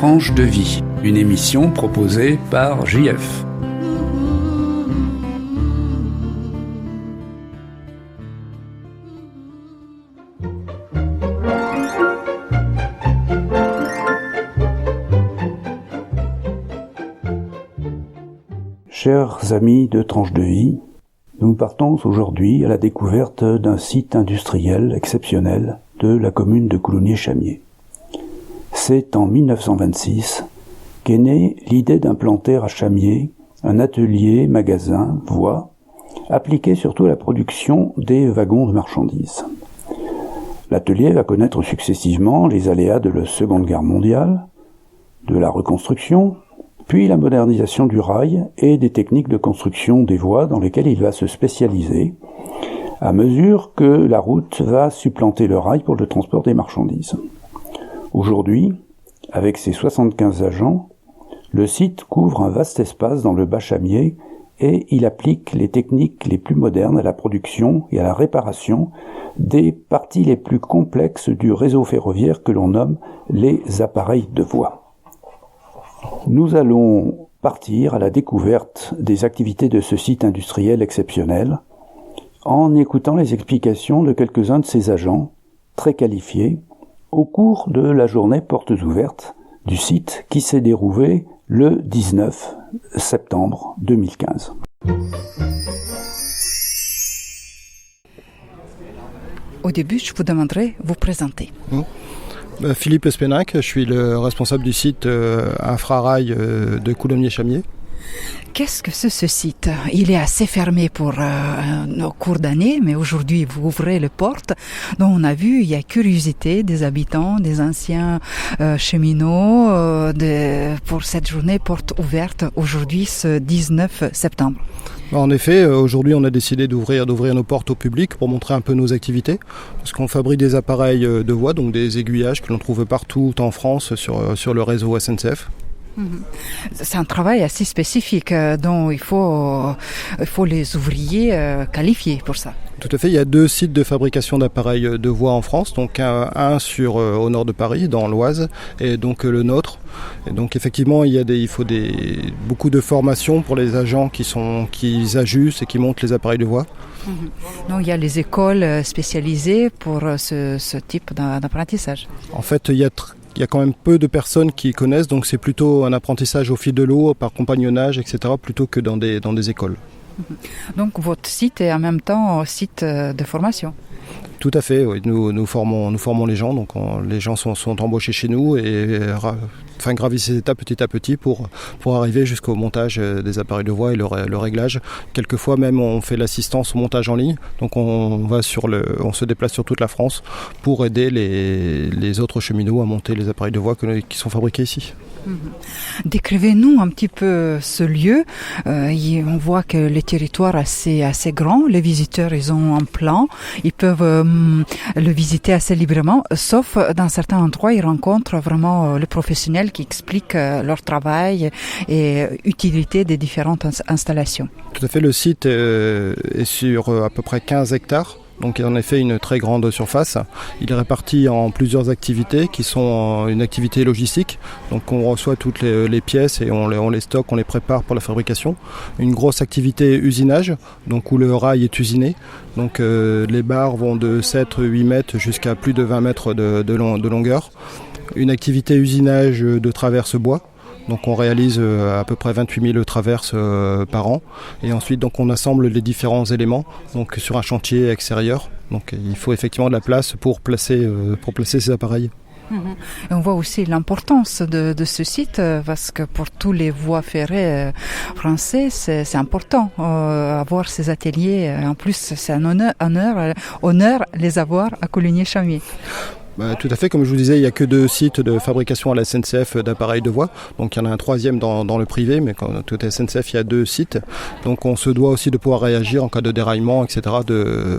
Tranche de vie, une émission proposée par JF. Chers amis de Tranche de vie, nous partons aujourd'hui à la découverte d'un site industriel exceptionnel de la commune de Coulommiers-Chamiers. C'est en 1926 qu'est née l'idée d'implanter à Chamiers un atelier, magasin, voie, appliqué surtout à la production des wagons de marchandises. L'atelier va connaître successivement les aléas de la Seconde Guerre mondiale, de la reconstruction, puis la modernisation du rail et des techniques de construction des voies dans lesquelles il va se spécialiser, à mesure que la route va supplanter le rail pour le transport des marchandises. Aujourd'hui, avec ses 75 agents, le site couvre un vaste espace dans le Bas-Chamiers et il applique les techniques les plus modernes à la production et à la réparation des parties les plus complexes du réseau ferroviaire que l'on nomme les appareils de voie. Nous allons partir à la découverte des activités de ce site industriel exceptionnel en écoutant les explications de quelques-uns de ses agents, très qualifiés, au cours de la journée portes ouvertes du site qui s'est déroulée le 19 septembre 2015. Au début, je vous demanderai de vous présenter. Philippe Espenac, je suis le responsable du site infrarail de Coulommiers-Chamiers. Qu'est-ce que c'est ce site ? Il est assez fermé pour au cours d'année, mais aujourd'hui vous ouvrez les portes. Donc on a vu, il y a curiosité des habitants, des anciens cheminots pour cette journée porte ouverte aujourd'hui ce 19 septembre. En effet, aujourd'hui on a décidé d'ouvrir nos portes au public pour montrer un peu nos activités, parce qu'on fabrique des appareils de voie, donc des aiguillages que l'on trouve partout en France sur le réseau SNCF. C'est un travail assez spécifique dont il faut les ouvriers qualifiés pour ça. Tout à fait, il y a 2 sites de fabrication d'appareils de voie en France, donc un au nord de Paris, dans l'Oise, et donc le nôtre. Et donc effectivement, il faut beaucoup de formations pour les agents qui ajustent et qui montent les appareils de voie. Donc il y a les écoles spécialisées pour ce type d'apprentissage. En fait, il y a quand même peu de personnes qui connaissent, donc c'est plutôt un apprentissage au fil de l'eau, par compagnonnage, etc., plutôt que dans des écoles. Donc votre site est en même temps un site de formation. Tout à fait, oui. Nous formons les gens, donc les gens sont embauchés chez nous et gravissent ces étapes petit à petit pour arriver jusqu'au montage des appareils de voie et le réglage. Quelquefois même on fait l'assistance au montage en ligne, donc on se déplace sur toute la France pour aider les autres cheminots à monter les appareils de voie qui sont fabriqués ici. Décrivez-nous un petit peu ce lieu. On voit que le territoire est assez grand. Les visiteurs, ils ont un plan. Ils peuvent le visiter assez librement, sauf dans certains endroits, ils rencontrent vraiment le professionnel qui explique leur travail et l'utilité des différentes installations. Tout à fait, le site est sur à peu près 15 hectares. Donc en effet une très grande surface. Il est réparti en plusieurs activités qui sont une activité logistique. Donc on reçoit toutes les pièces et on les stocke, on les prépare pour la fabrication. Une grosse activité usinage, donc où le rail est usiné. Donc les barres vont de 7-8 mètres jusqu'à plus de 20 mètres de longueur. Une activité usinage de traverse bois. Donc on réalise à peu près 28 000 traverses par an. Et ensuite donc on assemble les différents éléments donc, sur un chantier extérieur. Donc il faut effectivement de la place pour placer ces appareils. Et on voit aussi l'importance de ce site parce que pour tous les voies ferrées français, c'est important avoir ces ateliers. En plus, c'est un honneur les avoir à Coulommiers-Chamiers. Tout à fait, comme je vous disais, il n'y a que 2 sites de fabrication à la SNCF d'appareils de voie. Donc il y en a un 3e dans le privé, mais quand tout est SNCF, il y a 2 sites. Donc on se doit aussi de pouvoir réagir en cas de déraillement, etc.,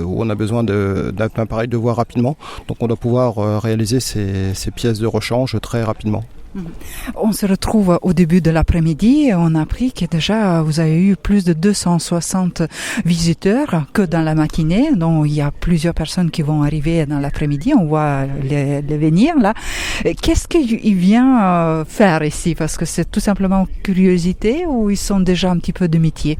où on a besoin d'un appareil de voie rapidement. Donc on doit pouvoir réaliser ces pièces de rechange très rapidement. On se retrouve au début de l'après-midi et on a appris que déjà vous avez eu plus de 260 visiteurs que dans la matinée. Donc il y a plusieurs personnes qui vont arriver dans l'après-midi. On voit les venir là. Qu'est-ce qu'ils viennent faire ici? Parce que c'est tout simplement curiosité ou ils sont déjà un petit peu de métier?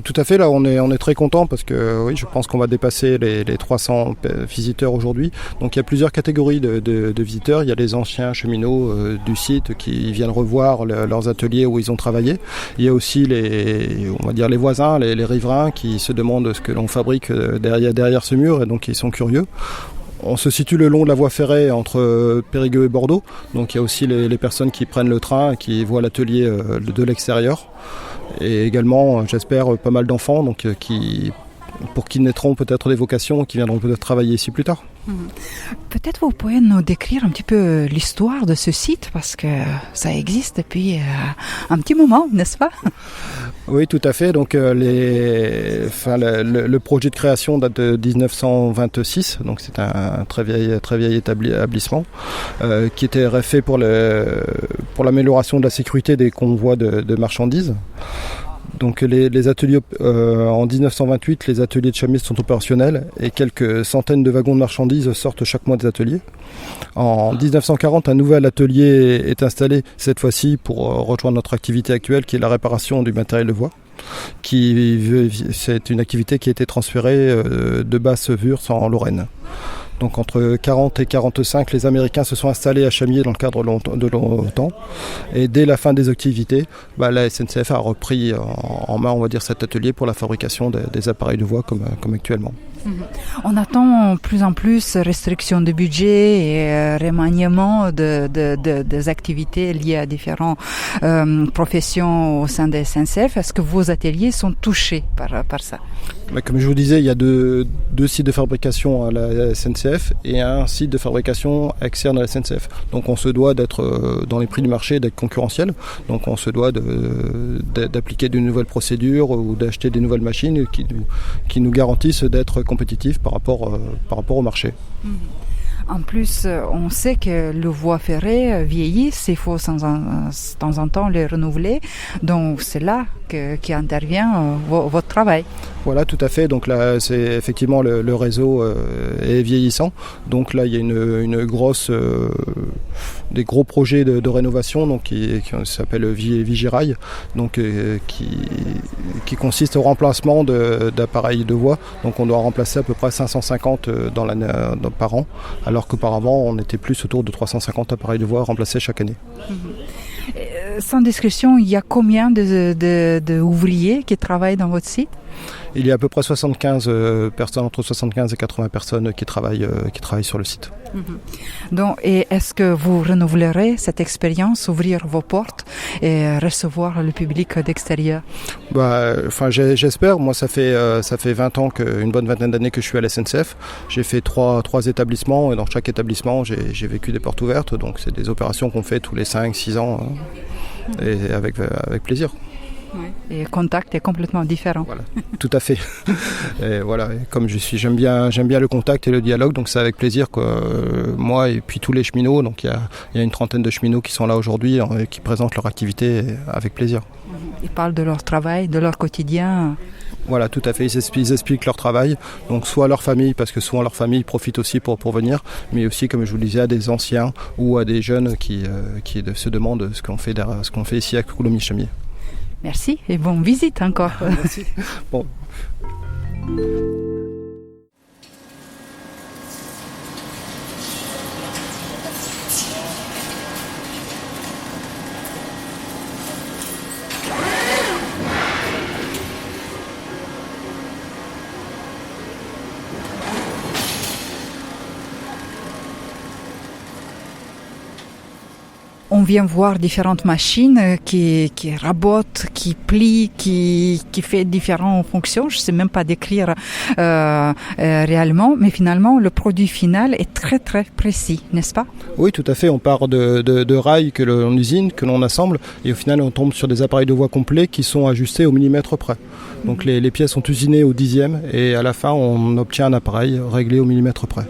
Tout à fait, là on est très content parce que oui, je pense qu'on va dépasser les 300 visiteurs aujourd'hui. Donc il y a plusieurs catégories de visiteurs. Il y a les anciens cheminots du site qui viennent revoir leurs ateliers où ils ont travaillé. Il y a aussi les voisins, les riverains qui se demandent ce que l'on fabrique derrière ce mur et donc ils sont curieux. On se situe le long de la voie ferrée entre Périgueux et Bordeaux. Donc il y a aussi les personnes qui prennent le train et qui voient l'atelier de l'extérieur. Et également, j'espère, pas mal d'enfants pour qui naîtront peut-être des vocations, qui viendront peut-être travailler ici plus tard. Peut-être vous pouvez nous décrire un petit peu l'histoire de ce site, parce que ça existe depuis un petit moment, n'est-ce pas? Oui, tout à fait. Donc, le projet de création date de 1926, donc c'est un très vieil établissement qui était fait pour l'amélioration de la sécurité des convois de marchandises. Donc les ateliers en 1928, les ateliers de chamistes sont opérationnels et quelques centaines de wagons de marchandises sortent chaque mois des ateliers. En 1940, un nouvel atelier est installé, cette fois-ci pour rejoindre notre activité actuelle qui est la réparation du matériel de voie. C'est une activité qui a été transférée de Basse-Wurtz en Lorraine. Donc entre 40 et 45, les Américains se sont installés à Chamiers dans le cadre de l'OTAN. Et dès la fin des activités, la SNCF a repris en main, on va dire, cet atelier pour la fabrication des appareils de voie comme actuellement. On attend plus en plus restrictions de budget et remaniement des activités liées à différentes professions au sein des SNCF. Est-ce que vos ateliers sont touchés par ça? Comme je vous disais, il y a deux sites de fabrication à la SNCF et un site de fabrication externe à la SNCF. Donc on se doit d'être dans les prix du marché, d'être concurrentiel. Donc on se doit d'appliquer de nouvelles procédures ou d'acheter des nouvelles machines qui nous garantissent d'être compétitifs par rapport au marché. En plus, on sait que le voie ferrée vieillit, il faut de temps en temps les renouveler. Donc c'est là qu'intervient votre travail. Voilà, tout à fait. Donc là, c'est effectivement le réseau est vieillissant. Donc là, il y a des gros projets de rénovation, donc qui s'appelle Vigirail, donc qui consiste au remplacement d'appareils de voie. Donc on doit remplacer à peu près 550 par an, alors qu'auparavant on était plus autour de 350 appareils de voie remplacés chaque année. Sans discrétion, il y a combien d'ouvriers qui travaillent dans votre site? Il y a à peu près 75 personnes, entre 75 et 80 personnes qui travaillent sur le site. Donc, et est-ce que vous renouvelerez cette expérience, ouvrir vos portes et recevoir le public d'extérieur? J'espère. Moi, ça fait 20 ans, une bonne vingtaine d'années que je suis à la SNCF. J'ai fait trois établissements et dans chaque établissement, j'ai vécu des portes ouvertes. Donc, c'est des opérations qu'on fait tous les 5-6 ans et avec plaisir. Et le contact est complètement différent. Voilà, tout à fait. Et voilà, comme j'aime bien le contact et le dialogue, donc c'est avec plaisir que moi et puis tous les cheminots, donc il y a une trentaine de cheminots qui sont là aujourd'hui et qui présentent leur activité avec plaisir. Ils parlent de leur travail, de leur quotidien. Voilà, tout à fait, ils expliquent leur travail, donc soit à leur famille, parce que souvent leur famille profite aussi pour venir, mais aussi, comme je vous le disais, à des anciens ou à des jeunes qui se demandent ce qu'on fait ici à Coulommiers-Chamiers. Merci et bonne visite encore. Merci. Bon. On vient voir différentes machines qui rabotent, qui plient, qui fait différentes fonctions. Je ne sais même pas décrire réellement, mais finalement, le produit final est très très précis, n'est-ce pas? Oui, tout à fait. On part de rails que l'on usine, que l'on assemble, et au final, on tombe sur des appareils de voie complets qui sont ajustés au millimètre près. Donc les pièces sont usinées au dixième, et à la fin, on obtient un appareil réglé au millimètre près.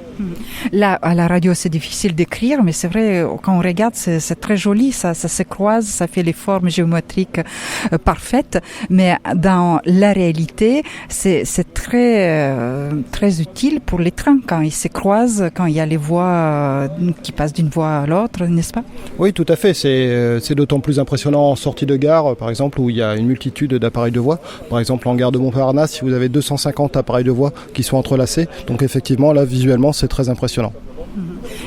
Là, à la radio, c'est difficile d'écrire, mais c'est vrai, quand on regarde, c'est très joli, ça se croise, ça fait les formes géométriques parfaites, mais dans la réalité, c'est très utile pour les trains quand ils se croisent, quand il y a les voies qui passent d'une voie à l'autre, n'est-ce pas? Oui, tout à fait. C'est d'autant plus impressionnant en sortie de gare, par exemple, où il y a une multitude d'appareils de voie. Par exemple, en gare de Montparnasse, si vous avez 250 appareils de voie qui sont entrelacés, donc effectivement, là, visuellement, c'est très impressionnant.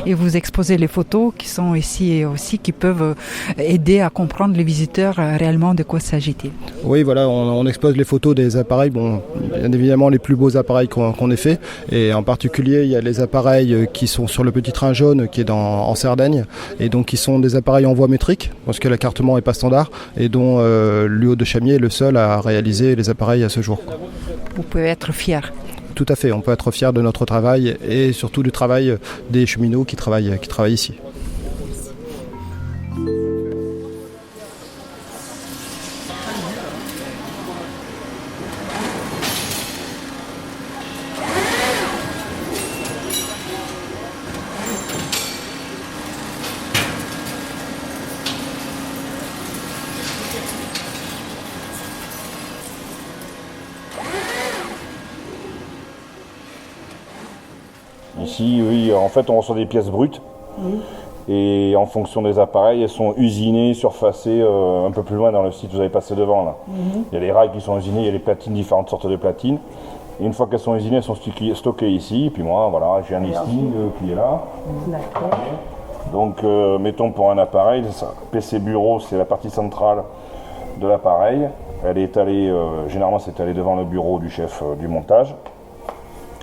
Et vous exposez les photos qui sont ici aussi, qui peuvent aider à comprendre les visiteurs réellement de quoi s'agit-il. Oui, voilà, on expose les photos des appareils, bon, bien évidemment les plus beaux appareils qu'on ait fait, et en particulier il y a les appareils qui sont sur le petit train jaune qui est en Sardaigne, et donc qui sont des appareils en voie métrique, parce que l'écartement n'est pas standard, et dont l'UO de Chamiers est le seul à réaliser les appareils à ce jour. Vous pouvez être fier. Tout à fait, on peut être fier de notre travail et surtout du travail des cheminots qui travaillent ici. Ici, oui, en fait, on reçoit des pièces brutes. Et en fonction des appareils, elles sont usinées, surfacées un peu plus loin dans le site. Vous avez passé devant là. Il y a les rails qui sont usinés, il y a les platines, différentes sortes de platines. Et une fois qu'elles sont usinées, elles sont stockées ici. Et puis moi, voilà, j'ai un listing qui est là. D'accord. Donc, mettons pour un appareil, PC bureau, c'est la partie centrale de l'appareil. Elle est étalée, généralement c'est étalé devant le bureau du chef du montage.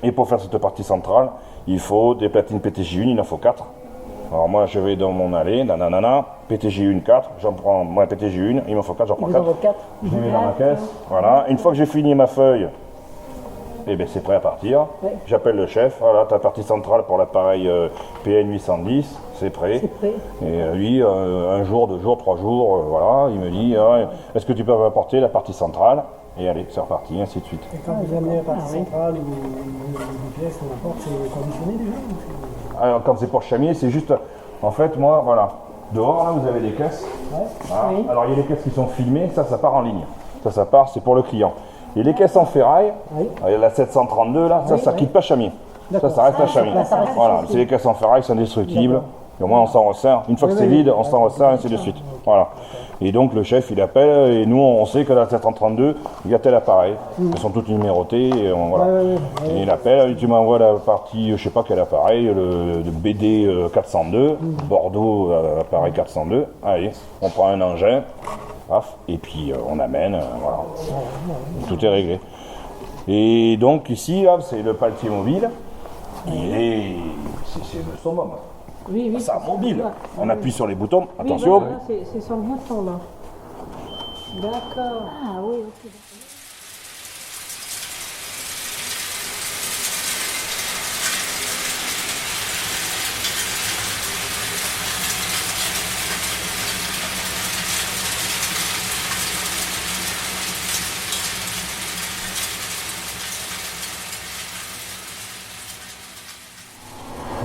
Et pour faire cette partie centrale, il faut des platines PTJ1, il en faut 4. Alors moi je vais dans mon allée, nanana, PTJ1 4, j'en prends moi PTJ1, il m'en faut 4, j'en prends 4. Je les mets dans ma caisse. Voilà, une fois que j'ai fini ma feuille, eh bien c'est prêt à partir. Ouais. J'appelle le chef, voilà ta partie centrale pour l'appareil PN 810, c'est prêt. C'est prêt. Et lui, un jour, 2 jours, 3 jours, voilà, il me dit est-ce que tu peux m'apporter la partie centrale? Et allez, c'est reparti, ainsi de suite. Et quand vous amenez la partie centrale ou les pièces, on apporte, c'est conditionné déjà? Alors quand c'est pour Chamiers, c'est juste, en fait, moi, voilà, dehors, là, vous avez des caisses. Ouais. Voilà. Oui. Alors il y a les caisses qui sont filmées, ça part en ligne. Ça part, c'est pour le client. Et les caisses en ferraille, Oui. il y a la 732 là, ça Oui. quitte pas Chamiers. D'accord. Ça reste à Chamiers. ça reste Voilà, tranquille. c'est les caisses en ferraille qui sont indestructibles. Et au moins on s'en resserre. Une fois que Oui, c'est oui, vide, oui. on s'en resserre et ainsi de suite. Voilà. Et donc le chef il appelle et nous on sait que la 732, il y a tel appareil. Elles sont toutes numérotées et voilà. Ouais. Et il appelle, tu m'envoies la partie, je sais pas quel appareil, le BD 402, Bordeaux appareil 402. Allez, on prend un engin, paf, et puis on amène, voilà. Tout est réglé. Et donc ici, là, c'est le paletier mobile. C'est le summum. Oui, oui. Ça mobile. On appuie sur les boutons. Oui, Attention. voilà, c'est sur le bouton là. D'accord. Ah oui, ok.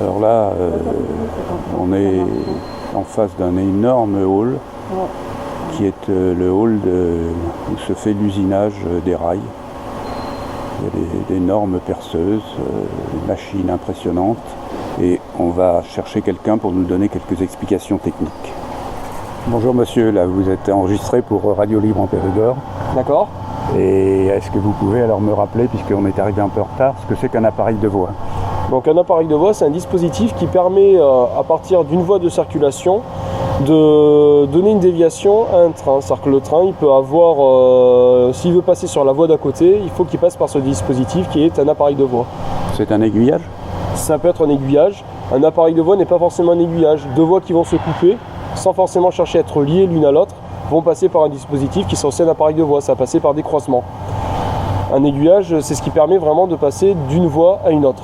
Alors là, on est en face d'un énorme hall qui est le hall où se fait l'usinage des rails. Il y a d'énormes perceuses, des machines impressionnantes et on va chercher quelqu'un pour nous donner quelques explications techniques. Bonjour monsieur, là vous êtes enregistré pour Radio Libre en Périgord. D'accord. Et est-ce que vous pouvez alors me rappeler, puisqu'on est arrivé un peu en retard, ce que c'est qu'un appareil de voie? Donc un appareil de voie, c'est un dispositif qui permet, à partir d'une voie de circulation, de donner une déviation à un train. C'est-à-dire que le train, il peut avoir, s'il veut passer sur la voie d'à côté, il faut qu'il passe par ce dispositif qui est un appareil de voie. C'est un aiguillage? Ça peut être un aiguillage. Un appareil de voie n'est pas forcément un aiguillage. Deux voies qui vont se couper, sans forcément chercher à être liées l'une à l'autre, vont passer par un dispositif qui est censé un appareil de voie. Ça va passer par des croisements. Un aiguillage, c'est ce qui permet vraiment de passer d'une voie à une autre.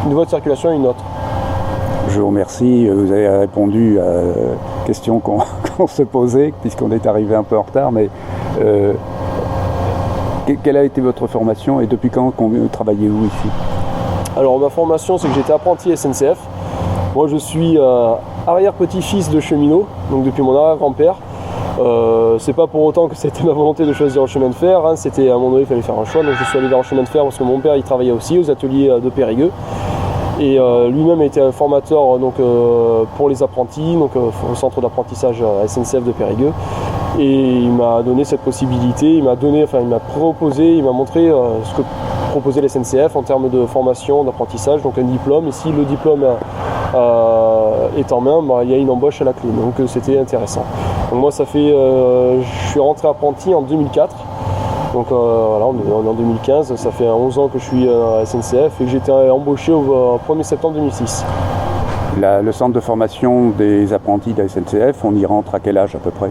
Une voie de circulation à une autre. Je vous remercie, vous avez répondu à la question qu'on se posait, puisqu'on est arrivé un peu en retard, mais quelle a été votre formation et depuis quand travaillez-vous ici? Alors ma formation, c'est que j'étais apprenti SNCF. Moi je suis arrière-petit-fils de cheminot, donc depuis mon arrière-grand-père. C'est pas pour autant que c'était ma volonté de choisir le chemin de fer, hein. C'était à un moment donné il fallait faire un choix, donc je suis allé vers le chemin de fer parce que mon père il travaillait aussi aux ateliers de Périgueux. Et lui-même a été un formateur pour les apprentis, donc au centre d'apprentissage SNCF de Périgueux. Et il m'a donné cette possibilité, il m'a proposé, il m'a montré ce que proposait la SNCF en termes de formation, d'apprentissage, donc un diplôme. Et si le diplôme est en main, il y a une embauche à la clé, donc c'était intéressant. Donc moi je suis rentré apprenti en 2004. Donc voilà, on est en 2015, ça fait 11 ans que je suis à SNCF et que j'ai été embauché au 1er septembre 2006. Le centre de formation des apprentis de la SNCF, on y rentre à quel âge à peu près?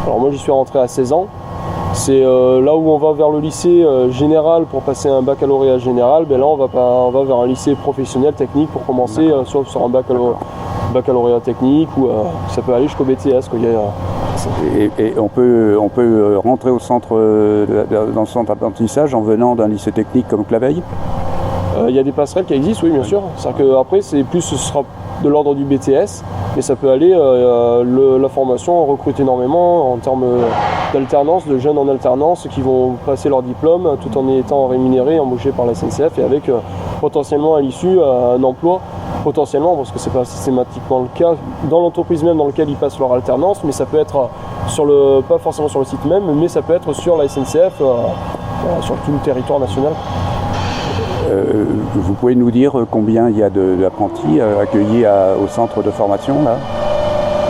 Alors moi j'y suis rentré à 16 ans. C'est là où on va vers le lycée général pour passer un baccalauréat général. Là on va vers un lycée professionnel technique pour commencer soit sur un baccalauréat technique ou ça peut aller jusqu'au BTS. Et on peut rentrer au centre, dans le centre d'apprentissage en venant d'un lycée technique comme Claveil? Il y a des passerelles qui existent, oui bien sûr. C'est-à-dire qu'après ce sera de l'ordre du BTS, mais ça peut aller, la formation recrute énormément en termes d'alternance, de jeunes en alternance qui vont passer leur diplôme tout en étant rémunérés, embauchés par la SNCF et avec potentiellement à l'issue un emploi, potentiellement parce que c'est pas systématiquement le cas dans l'entreprise même dans laquelle ils passent leur alternance, mais ça peut être pas forcément sur le site même, mais ça peut être sur la SNCF, sur tout le territoire national. Vous pouvez nous dire combien il y a d'apprentis accueillis au centre de formation là?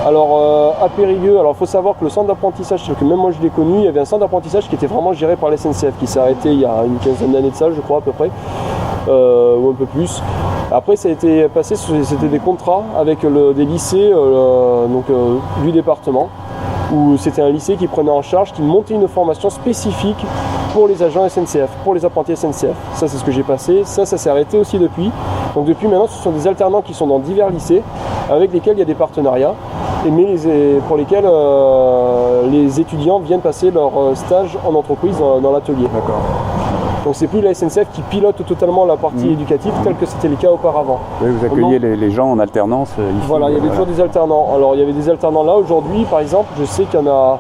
Alors à Périgueux, il faut savoir que le centre d'apprentissage, que même moi je l'ai connu, il y avait un centre d'apprentissage qui était vraiment géré par la SNCF, qui s'est arrêté il y a une quinzaine d'années de ça, je crois à peu près, ou un peu plus. Après ça a été passé, c'était des contrats avec des lycées du département, où c'était un lycée qui prenait en charge, qui montait une formation spécifique pour les agents SNCF, pour les apprentis SNCF. Ça c'est ce que j'ai passé, ça s'est arrêté aussi depuis. Donc depuis maintenant ce sont des alternants qui sont dans divers lycées, avec lesquels il y a des partenariats, pour lesquels les étudiants viennent passer leur stage en entreprise dans l'atelier. D'accord. Donc c'est plus la SNCF qui pilote totalement la partie éducative tel que c'était le cas auparavant. Oui, vous accueillez les gens en alternance ici. Voilà, il y avait toujours des alternants. Alors il y avait des alternants là aujourd'hui, par exemple, je sais qu'il y en a,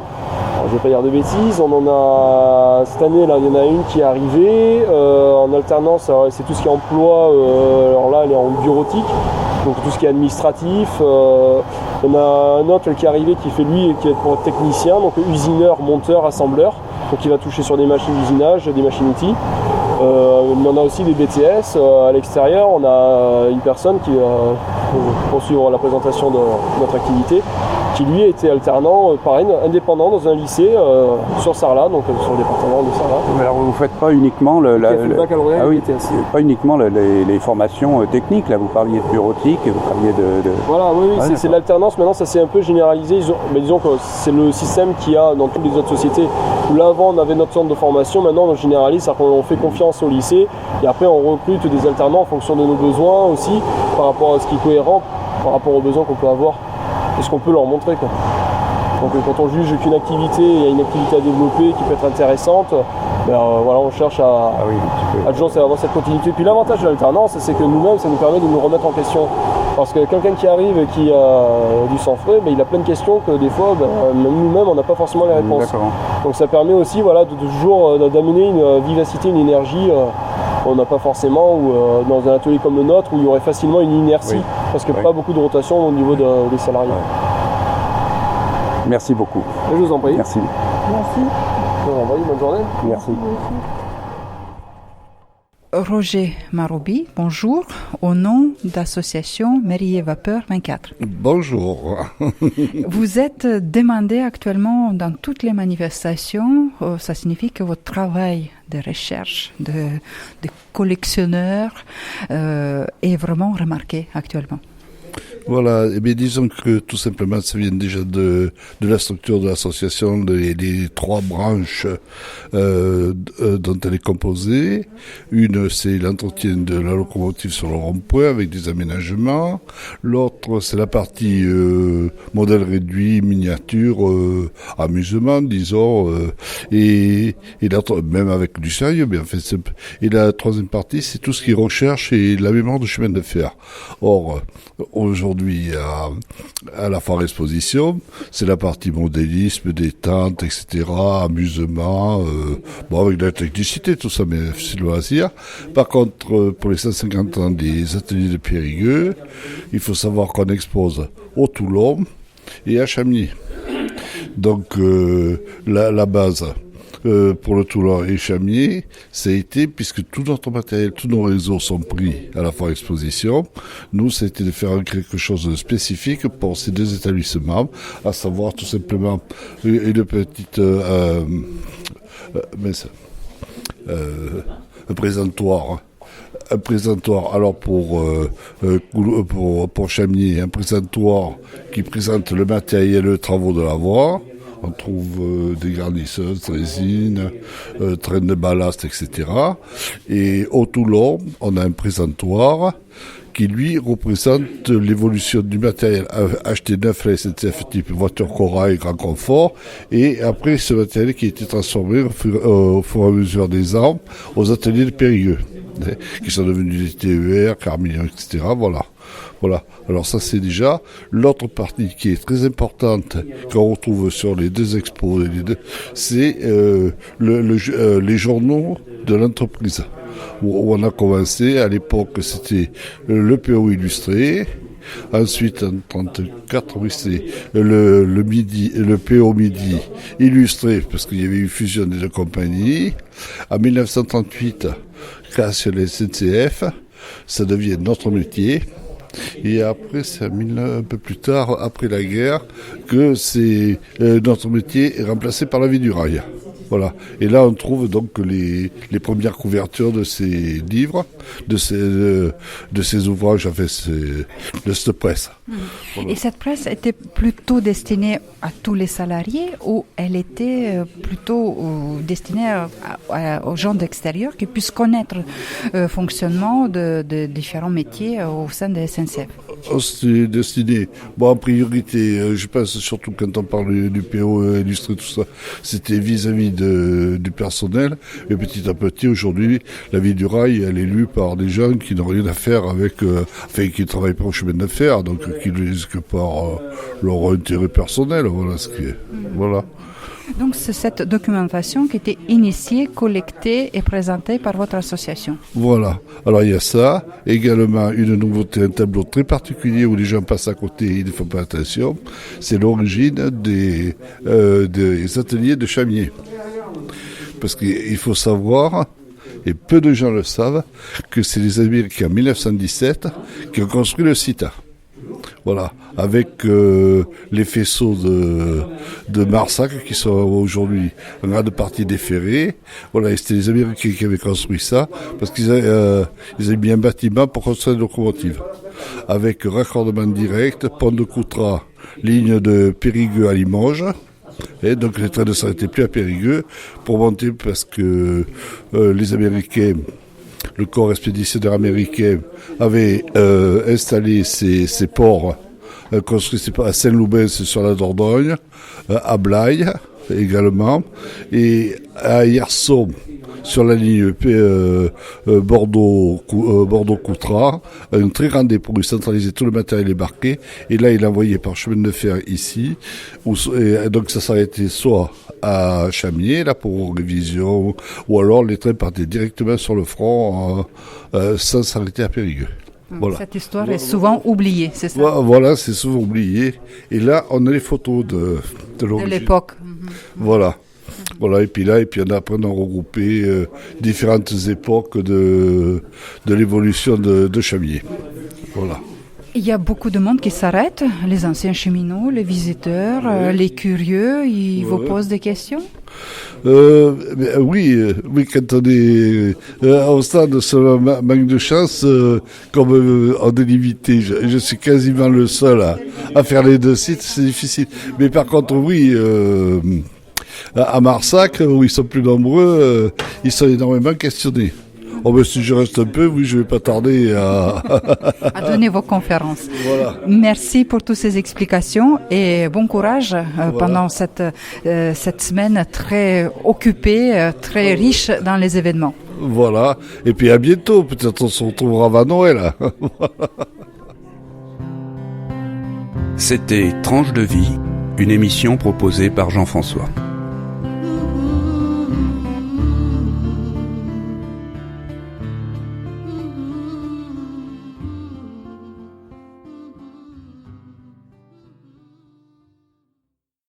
je ne vais pas dire de bêtises, on en a cette année là, il y en a une qui est arrivée en alternance, c'est tout ce qui est emploi, alors là elle est en bureautique, donc tout ce qui est administratif. Il y en a un autre qui est arrivé qui est pour être technicien, donc usineur, monteur, assembleur. Donc il va toucher sur des machines d'usinage, des machines-outils. On a aussi des BTS à l'extérieur. On a une personne qui, pour suivre la présentation de notre activité, qui lui était alternant, pareil, indépendant dans un lycée sur Sarlat, donc sur le département de Sarlat. Mais alors vous ne faites pas uniquement pas uniquement les formations techniques, là vous parliez de bureautique, vous parliez de... Voilà, oui, c'est l'alternance, maintenant ça s'est un peu généralisé, mais disons que c'est le système qu'il y a dans toutes les autres sociétés, où là avant on avait notre centre de formation, maintenant on généralise, c'est-à-dire qu'on fait confiance au lycée, et après on recrute des alternants en fonction de nos besoins aussi, par rapport à ce qui est cohérent, par rapport aux besoins qu'on peut avoir, et ce qu'on peut leur montrer, quoi. Donc quand on juge qu'une activité, il y a une activité à développer qui peut être intéressante, on cherche à avoir cette continuité. Puis l'avantage de l'alternance, c'est que nous-mêmes, ça nous permet de nous remettre en question. Parce que quelqu'un qui arrive et qui a du sang frais, il a plein de questions que des fois, même nous-mêmes, on n'a pas forcément les réponses. Donc ça permet aussi de toujours d'amener une vivacité, une énergie qu'on n'a pas forcément dans un atelier comme le nôtre où il y aurait facilement une inertie, parce qu'il n'y a pas beaucoup de rotation au niveau des salariés. Merci beaucoup. Je vous en prie. Merci. Merci. Je vous en prie, bonne journée. Merci. Roger Maroubi, bonjour, au nom d'association Mérier Vapeur 24. Bonjour. Vous êtes demandé actuellement dans toutes les manifestations, ça signifie que votre travail de recherche, de collectionneur est vraiment remarqué actuellement. Voilà, et bien disons que tout simplement ça vient déjà de la structure de l'association, des 3 branches dont elle est composée. Une, c'est l'entretien de la locomotive sur le rond-point avec des aménagements. L'autre, c'est la partie modèle réduit, miniature, amusement, disons, et même avec du sérieux. Mais en fait, et la troisième partie, c'est tout ce qui est recherche et la mémoire de chemin de fer. Or, aujourd'hui, à la foire exposition, c'est la partie modélisme, détente, etc., amusement, avec de la technicité, tout ça, mais c'est le loisir. Par contre, pour les 150 ans des ateliers de Périgueux, il faut savoir qu'on expose au Toulon et à Chamny. Donc, la base pour le Toulon et Chamier, ça a été, puisque tout notre matériel, tous nos réseaux sont pris à la foire exposition, nous, ça a été de faire quelque chose de spécifique pour ces 2 établissements, à savoir tout simplement une petite un présentoir. Un présentoir, alors pour Chamier, un présentoir qui présente le matériel et les travaux de la voie. On trouve des garnisseuses, résines, traînes de ballast, etc. Et au Toulon, on a un présentoir qui, lui, représente l'évolution du matériel acheté neuf à la SNCF, type voiture Corail, grand confort, et après ce matériel qui a été transformé au fur et à mesure des ans aux ateliers de Périgueux, qui sont devenus des TER, Carmignon, etc. Voilà. Alors ça, c'est déjà l'autre partie qui est très importante qu'on retrouve sur les 2 expos, c'est les journaux de l'entreprise. Où on a commencé, à l'époque, c'était le PO illustré. Ensuite, en 1934, oui, c'est le PO Midi illustré, parce qu'il y avait eu fusion des 2 compagnies. En 1938, création de la SNCF, ça devient notre métier. Et après, c'est un peu plus tard, après la guerre, que notre métier est remplacé par la vie du rail. Voilà. Et là, on trouve donc les premières couvertures de ces livres, de ces ouvrages, de cette presse. Voilà. Et cette presse était plutôt destinée à tous les salariés ou elle était plutôt destinée aux gens d'extérieur qui puissent connaître le fonctionnement de différents métiers au sein de la SNCF? C'est destiné, en priorité, je pense surtout quand on parle du PO illustré, tout ça, c'était vis-à-vis du personnel. Et petit à petit, aujourd'hui, la vie du rail, elle est lue par des gens qui n'ont rien à faire avec, qui ne travaillent pas au chemin de fer, donc qui ne lisent que par leur intérêt personnel. Voilà. Donc c'est cette documentation qui était initiée, collectée et présentée par votre association. Voilà. Alors il y a ça, également une nouveauté, un tableau très particulier où les gens passent à côté et ils ne font pas attention. C'est l'origine des ateliers de Chamier. Parce qu'il faut savoir, et peu de gens le savent, que c'est les Américains en 1917 qui ont construit le CITA. Voilà, avec les faisceaux de Marsac qui sont aujourd'hui en grande partie déferrés. Voilà, et c'était les Américains qui avaient construit ça parce qu'ils avaient mis un bâtiment pour construire des locomotives. Avec raccordement direct, pont de Coutras, ligne de Périgueux à Limoges. Et donc les trains ne s'arrêtaient plus à Périgueux pour monter parce que les Américains, le corps expéditionnaire américain avait installé ses ports construits à Saint-Loubès sur la Dordogne, à Blaye également, et à Hirson sur la ligne Bordeaux-Coutras, un très grand dépôt où il centralisait tout le matériel embarqué, et là il envoyait par chemin de fer ici, et donc ça s'arrêtait soit à Chamier, là pour révision, ou alors les trains partaient directement sur le front sans s'arrêter à Périgueux. Voilà. Cette histoire est souvent oubliée, c'est ça? Voilà, c'est souvent oublié. Et là, on a les photos de l'époque. Voilà. Voilà, et puis après on a regroupé différentes époques de l'évolution de Chamier. Voilà. Il y a beaucoup de monde qui s'arrête, les anciens cheminots, les visiteurs, les curieux, ils vous posent des questions? Oui, quand on est au stade sur manque de chance, comme on est limité, je suis quasiment le seul à faire les 2 sites, c'est difficile. Mais par contre, oui, à Marsac, où ils sont plus nombreux, ils sont énormément questionnés. Oh ben si je reste un peu, oui, je vais pas tarder à donner vos conférences. Voilà. Merci pour toutes ces explications et bon courage pendant cette semaine très occupée, très riche dans les événements. Voilà, et puis à bientôt, peut-être on se retrouvera avant Noël. C'était Tranche de vie, une émission proposée par Jean-François.